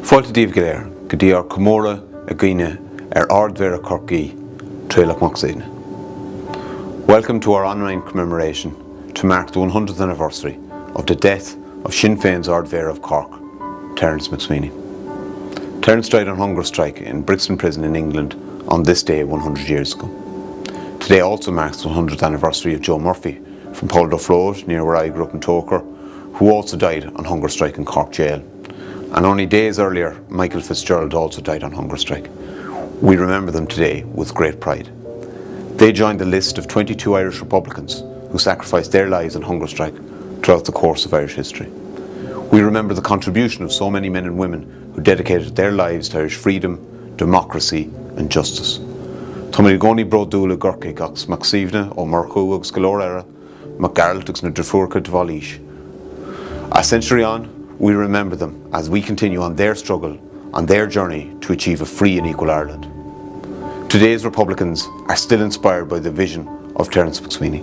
Fáilte díobh go léir, go dtí ar comóra a gcuine ardmhéar a Corcaigh, Tréalach MacSwiney. Welcome to our online commemoration to mark the 100th anniversary of the death of Sinn Féin's ardmhéar of Cork, Terence MacSwiney. Terence died on hunger strike in Brixton Prison in England on this day 100 years ago. Today also marks the 100th anniversary of Joe Murphy from Polduff Road, near where I grew up in Toker, who also died on hunger strike in Cork Jail. And only days earlier, Michael Fitzgerald also died on hunger strike. We remember them today with great pride. They joined the list of 22 Irish Republicans who sacrificed their lives on hunger strike throughout the course of Irish history. We remember the contribution of so many men and women who dedicated their lives to Irish freedom, democracy and justice. Tommy Goni Brodula Gorky Gox Maxivna or Marcuags Galorera, McGaraltux Nutrifurka Dvalish. A century on, we remember them as we continue on their struggle, on their journey to achieve a free and equal Ireland. Today's Republicans are still inspired by the vision of Terence MacSwiney.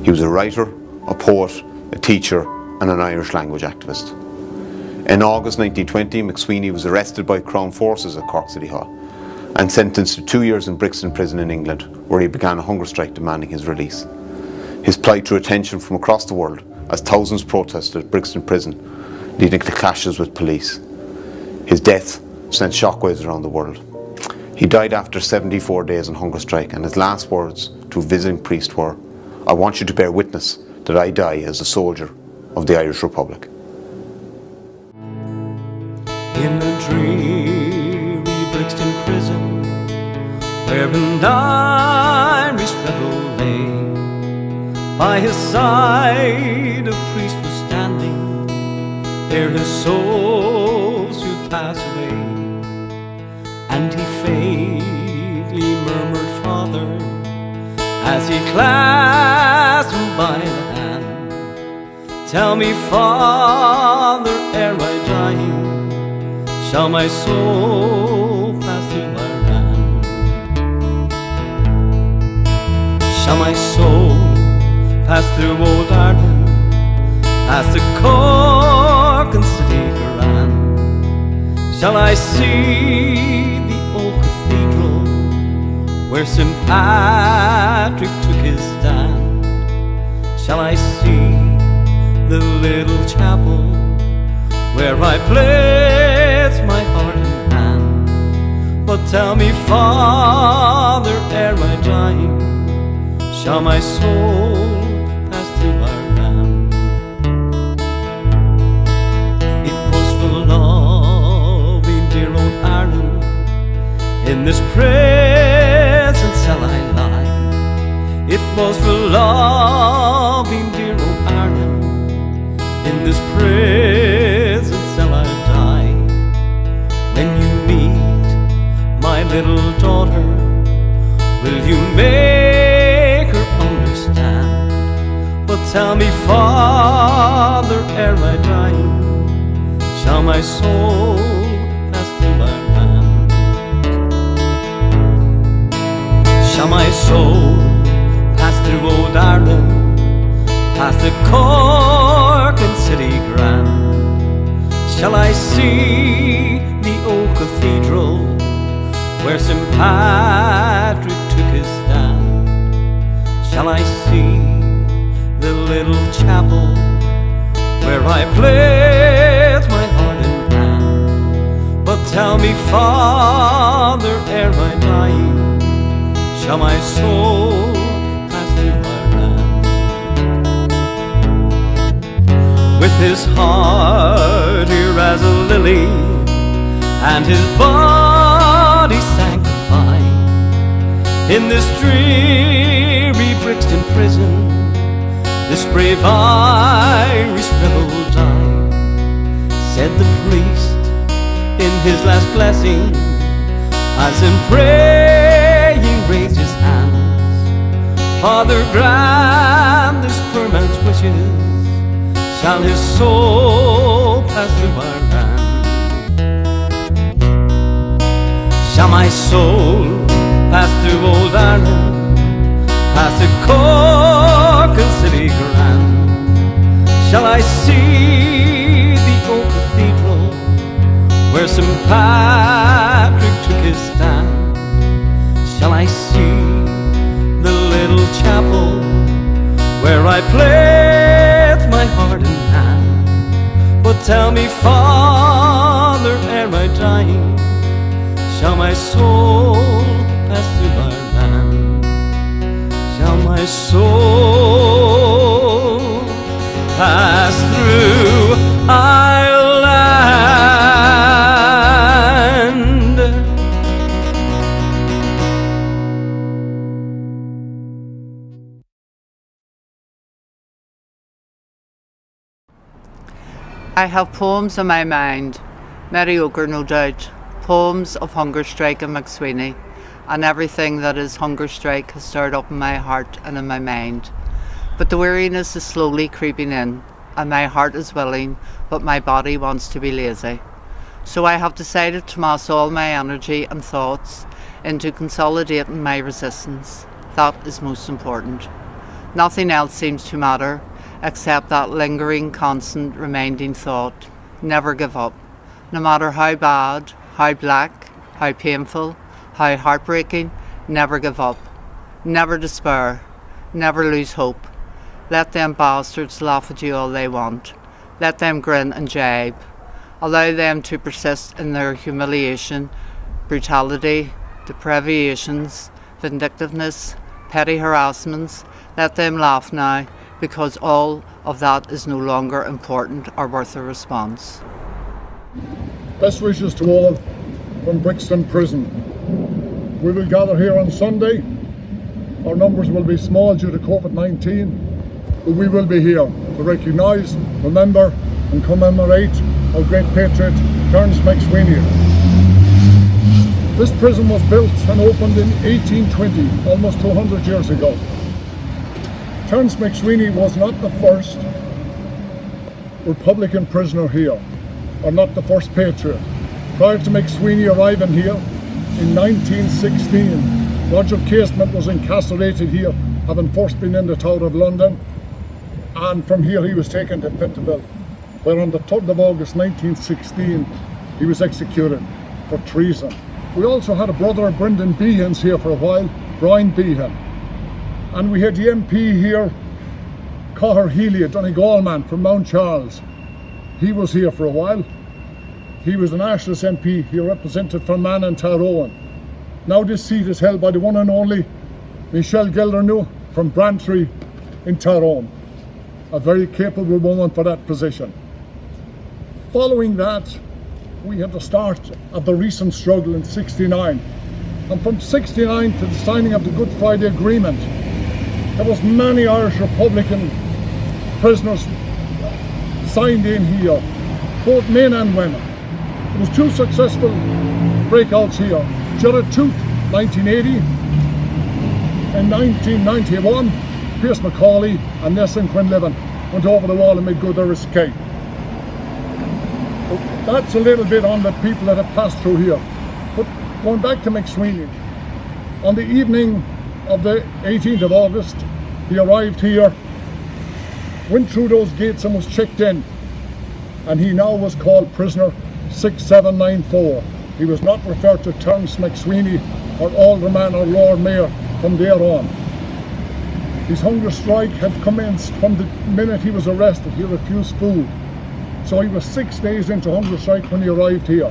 He was a writer, a poet, a teacher and an Irish language activist. In August 1920, MacSwiney was arrested by Crown forces at Cork City Hall and sentenced to 2 years in Brixton Prison in England, where he began a hunger strike demanding his release. His plight drew attention from across the world as thousands protested at Brixton Prison, leading to clashes with police. His death sent shockwaves around the world. He died after 74 days on hunger strike, and his last words to a visiting priest were, "I want you to bear witness that I die as a soldier of the Irish Republic." In a dreary Brixton prison, where an Irish rebel lay, by his side a priest was standing, ere his soul should pass away. And he faintly murmured, "Father," as he clasped him by the hand, "Tell me, Father, ere I dying, shall my soul pass through my land? Shall my soul pass through old Ireland, past the Cork and City Grand? Shall I see the old cathedral where St. Patrick took his stand? Shall I see the little chapel where I placed my heart and hand? But tell me, Father, ere I dying, shall my soul pass through our land? It was for loving dear old Ireland, in this present cell I lie. It was for loving dear old Ireland, in this present cell I die. When you meet my little daughter, will you make her understand? But tell me, Father, ere I dying, shall my soul pass through our land? Shall my soul pass through old Ireland, past the Cork and City Grand? Shall I see the old cathedral where St. Patrick took his stand? Shall I see the little chapel where I placed my heart and hand? But tell me, Father, ere I dying, shall my soul pass through our land? With his heart here as a lily, and his body sanctified, in this dreary Brixton prison, this brave Irish rebel died. Said the priest in his last blessing, as in praying raised his hands, "Father, grant this poor man's wishes, shall his soul pass through our land? Shall my soul pass through old Ireland, past the Cork and City Grand? Shall I see the old cathedral where St. Patrick took his stand? Shall I see the little chapel where I played my heart in hand? But tell me, Father, ere I die, shall my soul pass through our land? Shall my soul pass through our land? I have poems on my mind, mediocre no doubt, poems of hunger strike in MacSwiney, and everything that is hunger strike has stirred up in my heart and in my mind. But the weariness is slowly creeping in, and my heart is willing, but my body wants to be lazy. So I have decided to mass all my energy and thoughts into consolidating my resistance. That is most important. Nothing else seems to matter, except that lingering, constant, reminding thought: never give up. No matter how bad, how black, how painful, how heartbreaking, never give up. Never despair. Never lose hope. Let them bastards laugh at you all they want. Let them grin and jibe. Allow them to persist in their humiliation, brutality, deprivations, vindictiveness, petty harassments. Let them laugh now, because all of that is no longer important or worth a response. Best wishes to all from Brixton Prison. We will gather here on Sunday. Our numbers will be small due to COVID-19, but we will be here to recognise, remember and commemorate our great patriot, Terence MacSwiney. This prison was built and opened in 1820, almost 200 years ago. Terence MacSwiney was not the first Republican prisoner here, or not the first patriot. Prior to MacSwiney arriving here in 1916, Roger Casement was incarcerated here, having first been in the Tower of London, and from here he was taken to Fitterville, where on the 3rd of August 1916 he was executed for treason. We also had a brother of Brendan Behan's here for a while, Brian Behan. And we had the MP here, Cahir Healy, a Donegal man from Mount Charles. He was here for a while. He was an Nationalist MP. He represented Fermanagh and Tyrone. Now this seat is held by the one and only Michelle Gildernew from Brantry in Tyrone. A very capable woman for that position. Following that, we had the start of the recent struggle in '69. And from '69 to the signing of the Good Friday Agreement, there was many Irish Republican prisoners signed in here, both men and women. There was two successful breakouts here. Gerard Tooth, 1980. In 1991, Pierce McCauley and Nessun Quinlivan went over the wall and made good their escape. That's a little bit on the people that have passed through here. But going back to MacSwiney, on the evening of the 18th of August, he arrived here, went through those gates and was checked in, and he now was called prisoner 6794. He was not referred to Terence MacSwiney or Alderman or Lord Mayor from there on. His hunger strike had commenced from the minute he was arrested. He refused food. So he was 6 days into hunger strike when he arrived here.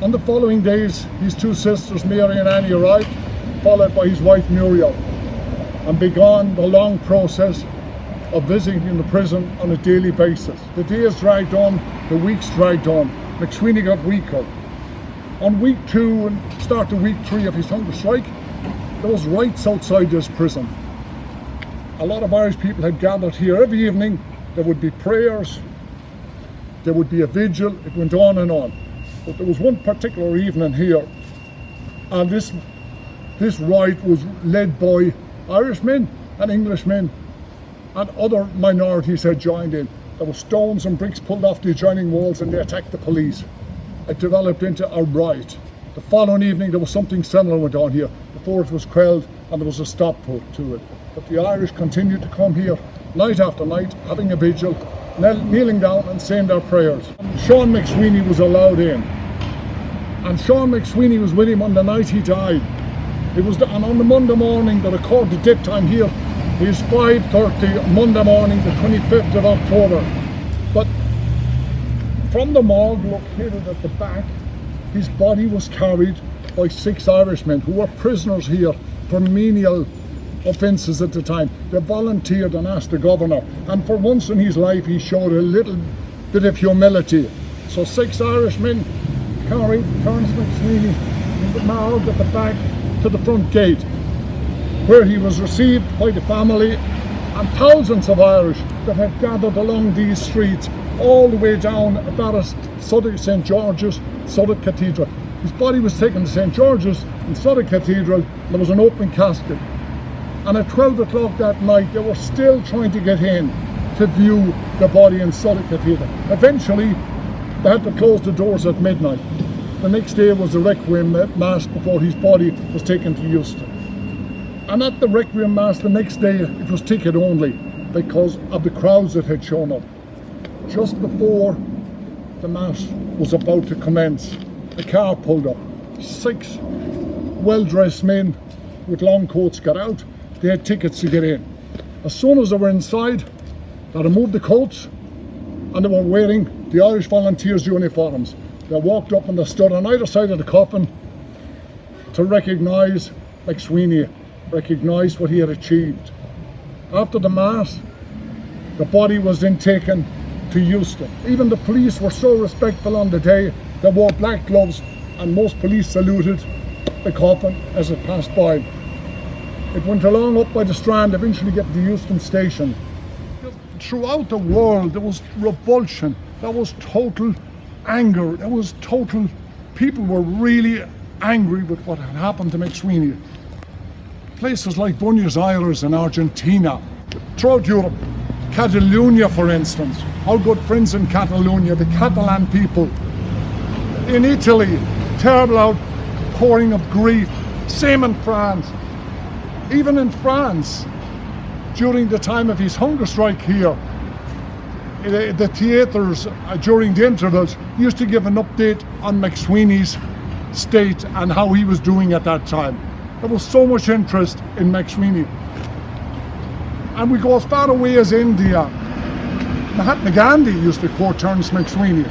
On the following days, his two sisters, Mary and Annie, arrived, followed by his wife Muriel, and began the long process of visiting the prison on a daily basis. The days dragged on, the weeks dragged on. MacSwiney got weaker. On week 2 and start of week 3 of his hunger strike, there was riots outside this prison. A lot of Irish people had gathered here. Every evening there would be prayers, there would be a vigil, it went on and on. But there was one particular evening here, and this riot was led by Irishmen and Englishmen, and other minorities had joined in. There were stones and bricks pulled off the adjoining walls, and they attacked the police. It developed into a riot. The following evening there was something similar went on here before it was quelled and there was a stop put to it. But the Irish continued to come here night after night, having a vigil, kneeling down and saying their prayers. Sean MacSwiney was allowed in. And Sean MacSwiney was with him on the night he died. It was and on the Monday morning that occurred the dip time here is 5:30 Monday morning, the 25th of October. But from the morgue located at the back, his body was carried by 6 Irishmen who were prisoners here for menial offences at the time. They volunteered and asked the governor, and for once in his life he showed a little bit of humility. So 6 Irishmen carried Terence MacSwiney in the morgue at the back to the front gate, where he was received by the family and thousands of Irish that had gathered along these streets all the way down at Suddock St. George's, Suddock Cathedral. His body was taken to St. George's in Suddock Cathedral. There was an open casket, and at 12 o'clock that night they were still trying to get in to view the body in Suddock Cathedral. Eventually they had to close the doors at midnight. The next day was the Requiem Mass before his body was taken to Euston. And at the Requiem Mass the next day it was ticket only because of the crowds that had shown up. Just before the Mass was about to commence, a car pulled up. 6 well-dressed men with long coats got out. They had tickets to get in. As soon as they were inside, they removed the coats and they were wearing the Irish Volunteers uniforms. They walked up and they stood on either side of the coffin to recognise MacSwiney, recognise what he had achieved. After the Mass, the body was then taken to Euston. Even the police were so respectful on the day. They wore black gloves and most police saluted the coffin as it passed by. It went along up by the Strand, eventually getting to Euston Station. Throughout the world there was revulsion, there was total anger, there was total, people were really angry with what had happened to MacSwiney. Places like Buenos Aires in Argentina, throughout Europe, Catalonia for instance, our good friends in Catalonia, the Catalan people. In Italy, terrible outpouring of grief. Same in France. Even in France, during the time of his hunger strike here, the theatres during the intervals used to give an update on MacSwiney's state and how he was doing at that time. There was so much interest in MacSwiney. And we go as far away as India. Mahatma Gandhi used to quote Terence MacSwiney.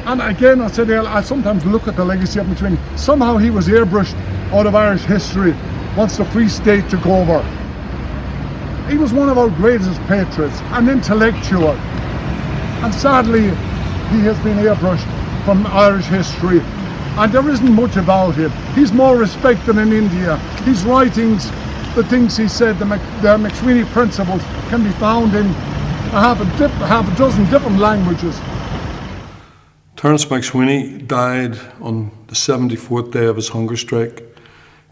And again, I sometimes look at the legacy of MacSwiney. Somehow he was airbrushed out of Irish history once the Free State took over. He was one of our greatest patriots, an intellectual. And sadly, he has been airbrushed from Irish history. And there isn't much about him. He's more respected in India. His writings, the things he said, the MacSwiney principles can be found in half a dozen different languages. Terence MacSwiney died on the 74th day of his hunger strike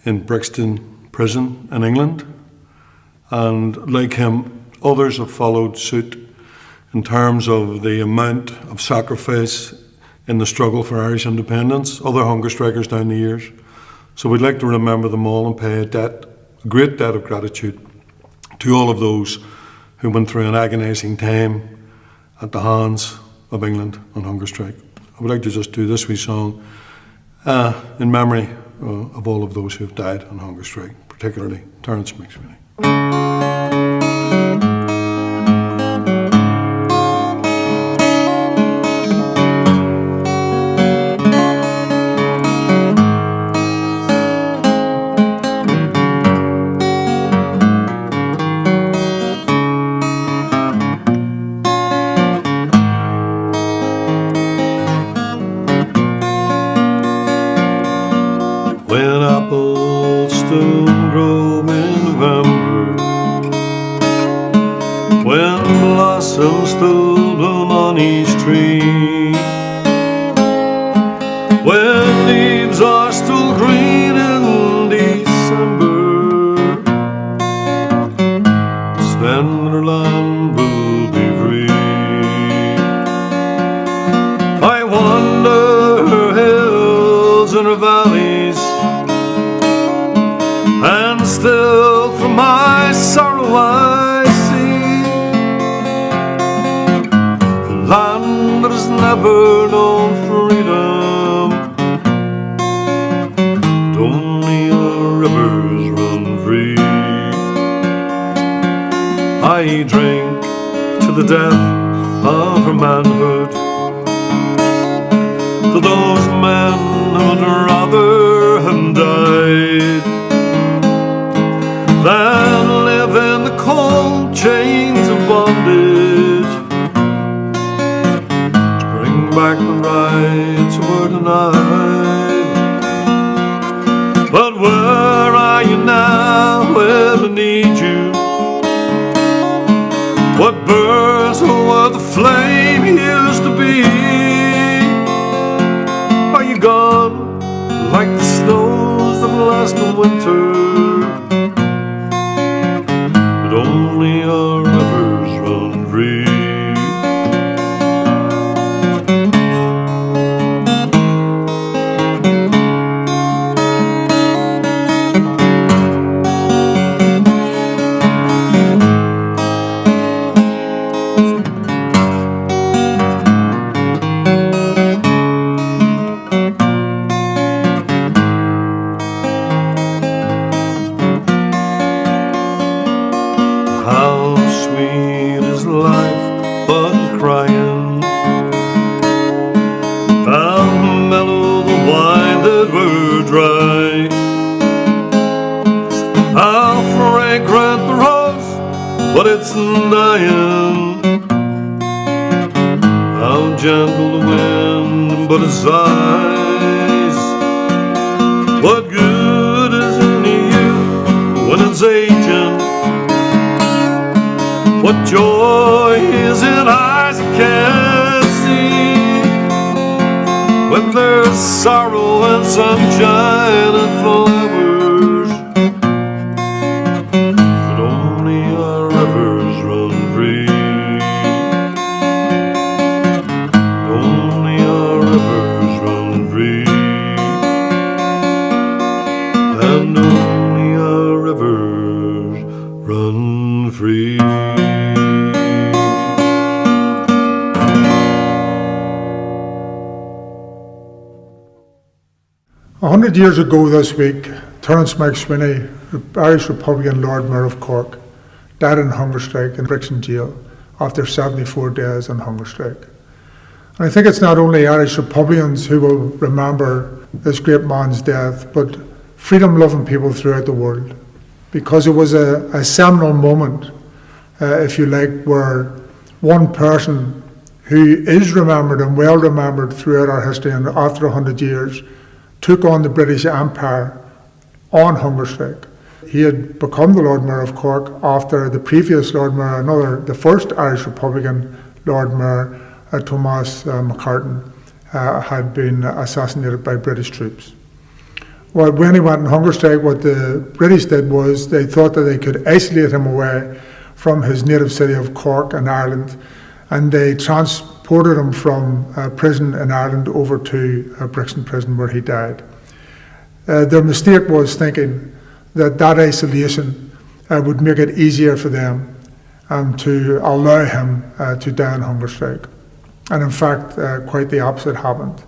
in Brixton Prison in England. And like him, others have followed suit in terms of the amount of sacrifice in the struggle for Irish independence, other hunger strikers down the years. So we'd like to remember them all and pay a great debt of gratitude to all of those who went through an agonising time at the hands of England on hunger strike. I would like to just do this wee song in memory of all of those who have died on hunger strike, particularly Terence MacSwiney. When apples still grow in November, when blossoms still bloom on each tree, when leaves are still green in December, Slenderland will be free. I wander her hills and her valleys, and still from my sorrow I see the land that has never known freedom, only drink to the death of her manhood. To those men who'd rather have died than live in the cold chains of bondage, to bring back the rights that were denied. But where are you now when I need you? What burns were the flame used to be? Are you gone like the snows of last winter? But only our rivers run free. How sweet is life but crying, how mellow the wine that were dry, how fragrant the rose but it's dying, how gentle the wind but it sighs. What good is in you when it's aging? What joy is in eyes that can't see, when there's sorrow and sunshine and flowers, but only our rivers run free. Only our rivers run free, and only our rivers run free. 100 years ago this week, Terence MacSwiney, Irish Republican Lord Mayor of Cork, died in hunger strike in Brixton Jail after 74 days on hunger strike. And I think it's not only Irish Republicans who will remember this great man's death, but freedom-loving people throughout the world, because it was a seminal moment, if you like, where one person who is remembered and well remembered throughout our history and after 100 years took on the British Empire on hunger strike. He had become the Lord Mayor of Cork after the previous Lord Mayor, the first Irish Republican Lord Mayor, Thomas McCartan, had been assassinated by British troops. Well, when he went on hunger strike, what the British did was they thought that they could isolate him away from his native city of Cork in Ireland, and they transported him from prison in Ireland over to Brixton Prison, where he died. Their mistake was thinking that isolation would make it easier for them to allow him to die on hunger strike. And in fact, quite the opposite happened.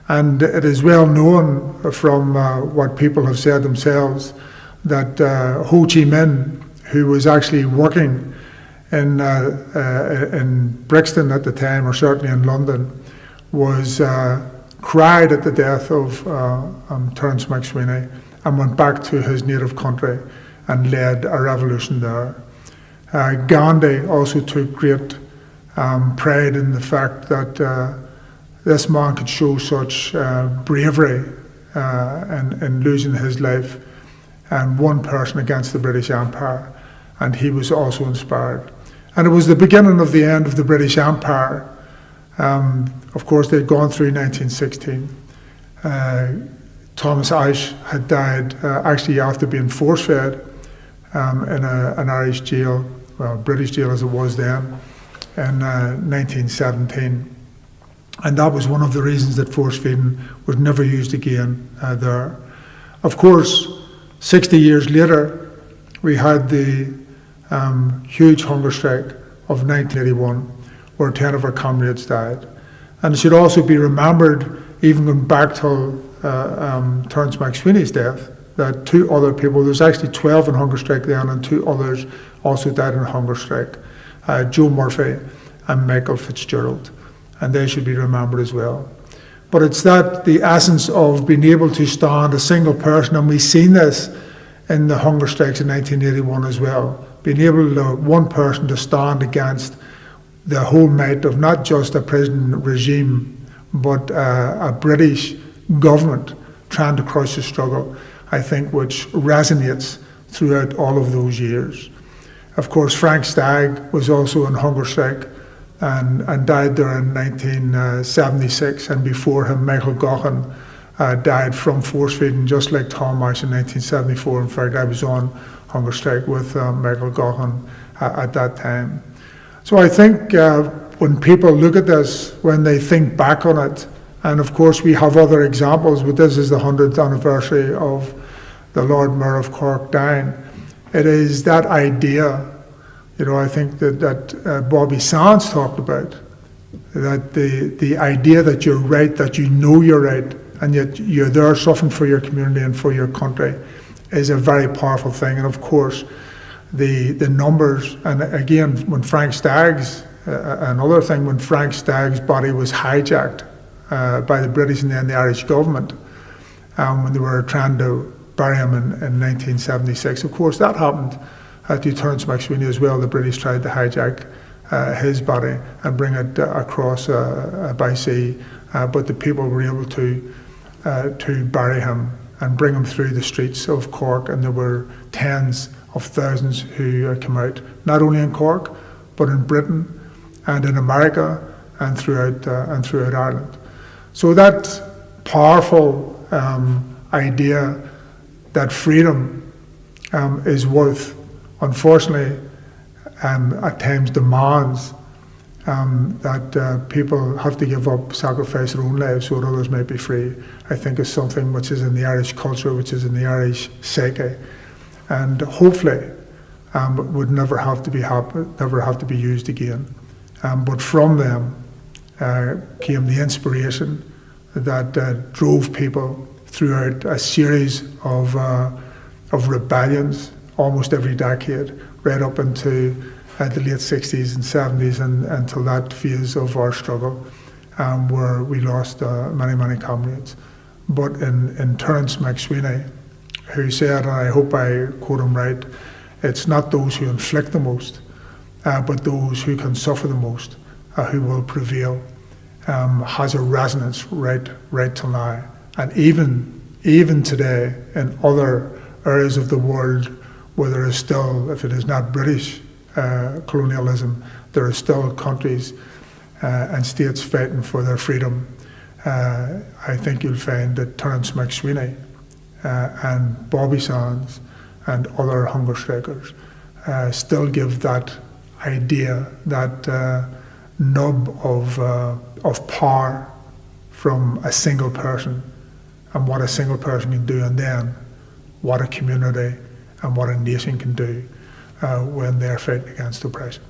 And it is well known from what people have said themselves that Ho Chi Minh, who was actually working in Brixton at the time, or certainly in London, was cried at the death of Terence MacSwiney and went back to his native country and led a revolution there. Gandhi also took great pride in the fact that this man could show such bravery in losing his life, and one person against the British Empire, and he was also inspired. And it was the beginning of the end of the British Empire. Of course, they'd gone through 1916. Thomas Ashe had died actually after being force-fed in an Irish jail, well, British jail as it was then, in 1917. And that was one of the reasons that force feeding was never used again there. Of course, 60 years later, we had the huge hunger strike of 1981, where 10 of our comrades died. And it should also be remembered, even going back to Terence MacSwiney's death, that two other people, there's actually 12 in hunger strike then, and two others also died on hunger strike. Joe Murphy and Michael Fitzgerald, and they should be remembered as well. But it's that the essence of being able to stand a single person, and we've seen this in the hunger strikes in 1981 as well, being able to one person to stand against the whole might of not just a prison regime, but a British government trying to crush the struggle, I think, which resonates throughout all of those years. Of course, Frank Stagg was also on hunger strike and died there in 1976, and before him, Michael Gaughan died from force feeding, just like Tom Marsh in 1974. In fact, I was on hunger strike with Michael Gaughan at that time. So I think when people look at this, when they think back on it, and of course we have other examples, but this is the 100th anniversary of the Lord Mayor of Cork dying, it is that idea, I think that Bobby Sands talked about, that the idea that you're right, that you know you're right, and yet you're there suffering for your community and for your country, is a very powerful thing. And of course, the numbers, and again, when Frank Stagg's, another thing, when Frank Stagg's body was hijacked by the British and then the Irish government, when they were trying to bury him in 1976, of course, that happened to Terence MacSwiney as well. The British tried to hijack his body and bring it across by sea, but the people were able to bury him and bring him through the streets of Cork, and there were tens of thousands who came out, not only in Cork, but in Britain and in America and throughout Ireland. So that powerful idea that freedom is worth, unfortunately, at times demands that people have to give up, sacrifice their own lives so that others may be free, I think is something which is in the Irish culture, which is in the Irish psyche, and hopefully would never have to be used again. But from them came the inspiration that drove people throughout a series of rebellions almost every decade, right up into the late 60s and 70s and until that phase of our struggle where we lost many, many comrades. But in Terence MacSwiney, who said, and I hope I quote him right, it's not those who inflict the most, but those who can suffer the most who will prevail, has a resonance right till now. And even today, in other areas of the world where there is still, if it is not British colonialism, there are still countries and states fighting for their freedom. I think you'll find that Terence MacSwiney and Bobby Sands and other hunger strikers still give that idea, that nub of power from a single person, and what a single person can do, and then what a community and what a nation can do when they're fighting against oppression.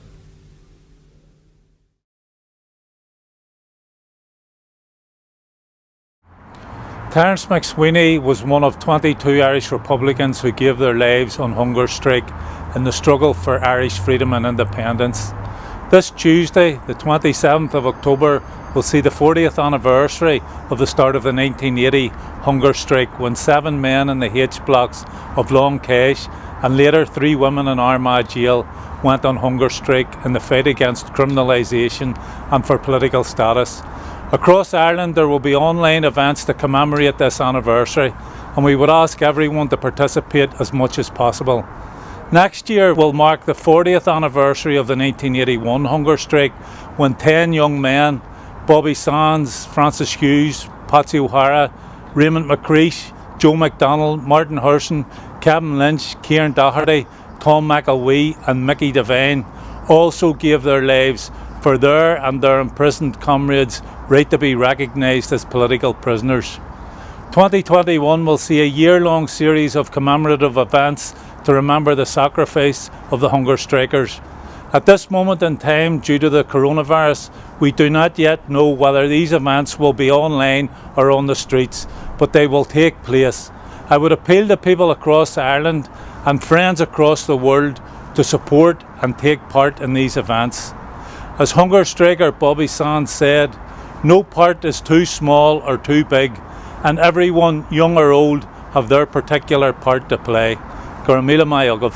Terence MacSwiney was one of 22 Irish Republicans who gave their lives on hunger strike in the struggle for Irish freedom and independence. This Tuesday, the 27th of October, will see the 40th anniversary of the start of the 1980 hunger strike, when 7 men in the H blocks of Long Kesh and later 3 women in Armagh jail went on hunger strike in the fight against criminalisation and for political status. Across Ireland there will be online events to commemorate this anniversary, and we would ask everyone to participate as much as possible. Next year will mark the 40th anniversary of the 1981 hunger strike, when 10 young men, Bobby Sands, Francis Hughes, Patsy O'Hara, Raymond McCreesh, Joe McDonald, Martin Herson, Kevin Lynch, Kieran Doherty, Tom McElwee and Mickey Devine also gave their lives for their and their imprisoned comrades' right to be recognised as political prisoners. 2021 will see a year-long series of commemorative events to remember the sacrifice of the hunger strikers. At this moment in time, due to the coronavirus, we do not yet know whether these events will be online or on the streets, but they will take place. I would appeal to people across Ireland and friends across the world to support and take part in these events. As hunger striker Bobby Sands said, no part is too small or too big, and everyone, young or old, have their particular part to play. Gurmila Mayogov.